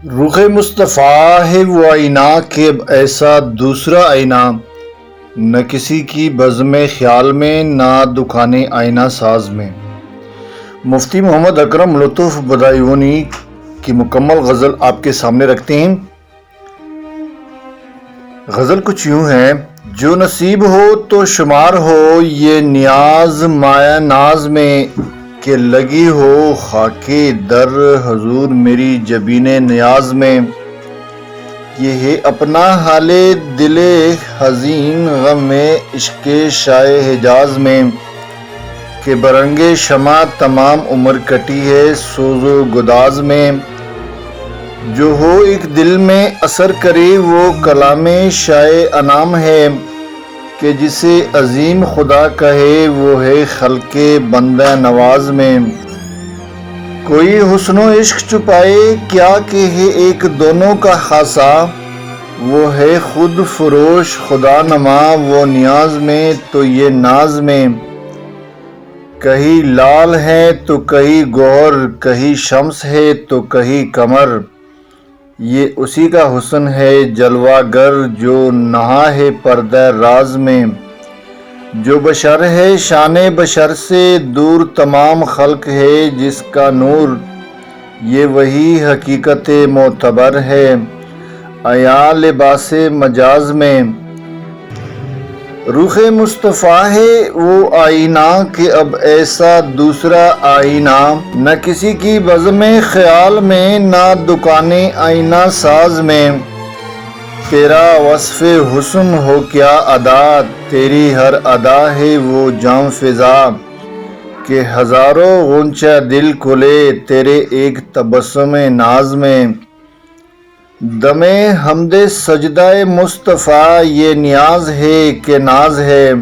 رخ مصطفیٰ ہے وہ آئینہ کہ اب ایسا دوسرا آئینہ نہ کسی کی بزم خیال میں نہ دکان آئینہ ساز میں۔ مفتی محمد اکرم لطف بدایونی کی مکمل غزل آپ کے سامنے رکھتے ہیں۔ غزل کچھ یوں ہے: جو نصیب ہو تو شمار ہو یہ نیاز مایا ناز میں، کہ لگی ہو خاکے در حضور میری جبین نیاز میں۔ یہ ہے اپنا حال دل حزین غم عشق شاہ حجاز میں، کہ برنگ شمع تمام عمر کٹی ہے سوز و گداز میں۔ جو ہو ایک دل میں اثر کرے وہ کلام شاہ انام ہے، کہ جسے عظیم خدا کہے وہ ہے خلق بندہ نواز میں۔ کوئی حسن و عشق چھپائے کیا کہ ہے ایک دونوں کا خاصہ، وہ ہے خود فروش خدا نما وہ نیاز میں تو یہ ناز میں۔ کہیں لال ہے تو کہیں گوہر، کہیں شمس ہے تو کہیں قمر، یہ اسی کا حسن ہے جلوہ گر جو نہا ہے پردہ راز میں۔ جو بشر ہے شان بشر سے دور تمام خلق ہے جس کا نور، یہ وہی حقیقت معتبر ہے عیاں لباس مجاز میں۔ رخ مصطفیٰ ہے وہ آئینہ کہ اب ایسا دوسرا آئینہ نہ کسی کی بزم خیال میں نہ دکان آئینہ ساز میں۔ تیرا وصف حسن ہو کیا ادا، تیری ہر ادا ہے وہ جام فضا، کہ ہزاروں غنچہ دل کھلے تیرے ایک تبسم ناز میں۔ دم حمد سجدہ مصطفیٰ یہ نیاز ہے کہ ناز ہے،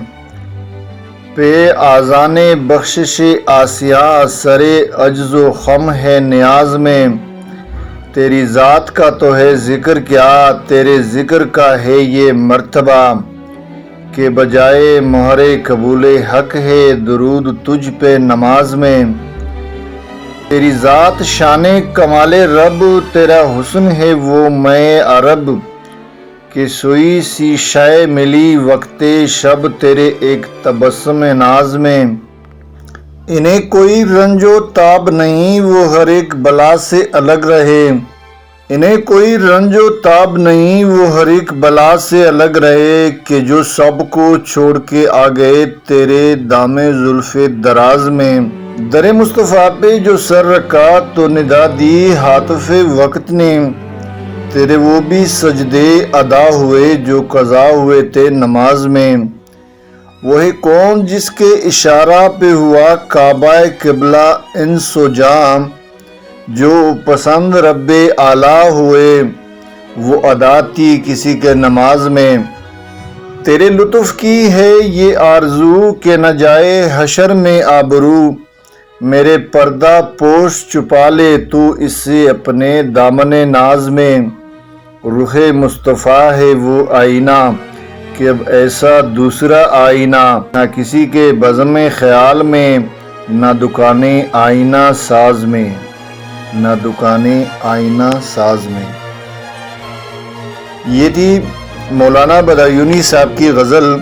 پہ آذان بخشش آسیاں سر عجز و خم ہے نیاز میں۔ تیری ذات کا تو ہے ذکر کیا تیرے ذکر کا ہے یہ مرتبہ، کہ بجائے مہر قبول حق ہے درود تجھ پہ نماز میں۔ تیری ذات شان کمال رب تیرا حسن ہے وہ میں عرب، کہ سوئی سی شے ملی وقت شب تیرے ایک تبسم ناز میں۔ انہیں کوئی رنج و تاب نہیں وہ ہر ایک بلا سے الگ رہے، انہیں کوئی رنج و تاب نہیں وہ ہر ایک بلا سے الگ رہے، کہ جو سب کو چھوڑ کے آ گئے تیرے دام زلف دراز میں۔ در مصطفیٰ پہ جو سر رکھا تو ندا دی ہاتف وقت نے، تیرے وہ بھی سجدے ادا ہوئے جو قضا ہوئے تھے نماز میں۔ وہی کون جس کے اشارہ پہ ہوا کعبہ قبلہ انس و جاں، جو پسند رب اعلیٰ ہوئے وہ ادا تھی کسی کے نماز میں۔ تیرے لطف کی ہے یہ آرزو کہ نہ جائے حشر میں آبرو، میرے پردہ پوش چھپا لے تو اس سے اپنے دامن ناز میں۔ رخ مصطفیٰ ہے وہ آئینہ کہ اب ایسا دوسرا آئینہ نہ کسی کے بزم خیال میں نہ دکان آئینہ ساز میں، نہ دکان آئینہ ساز میں۔ یہ تھی مولانا بدایونی صاحب کی غزل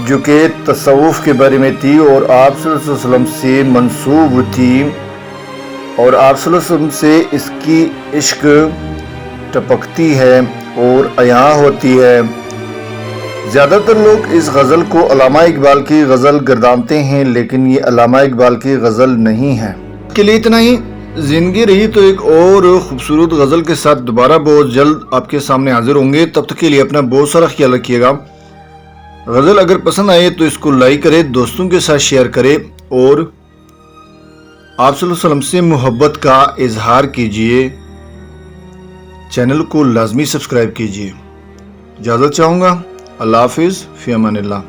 جو کہ تصوف کے بارے میں تھی اور آپ صلی اللہ علیہ وسلم سے منسوب تھی، اور آپ صلی اللہ علیہ وسلم سے اس کی عشق ٹپکتی ہے اور عیاں ہوتی ہے۔ زیادہ تر لوگ اس غزل کو علامہ اقبال کی غزل گردانتے ہیں، لیکن یہ علامہ اقبال کی غزل نہیں ہے۔ اس کے لیے اتنا ہی۔ زندگی رہی تو ایک اور خوبصورت غزل کے ساتھ دوبارہ بہت جلد آپ کے سامنے حاضر ہوں گے۔ تب تک کے لیے اپنا بہت سارا خیال رکھیے گا۔ غزل اگر پسند آئے تو اس کو لائک کرے، دوستوں کے ساتھ شیئر کرے، اور آپ صلی اللہ علیہ وسلم سے محبت کا اظہار کیجئے۔ چینل کو لازمی سبسکرائب کیجئے۔ اجازت چاہوں گا۔ اللہ حافظ، فی امان اللہ۔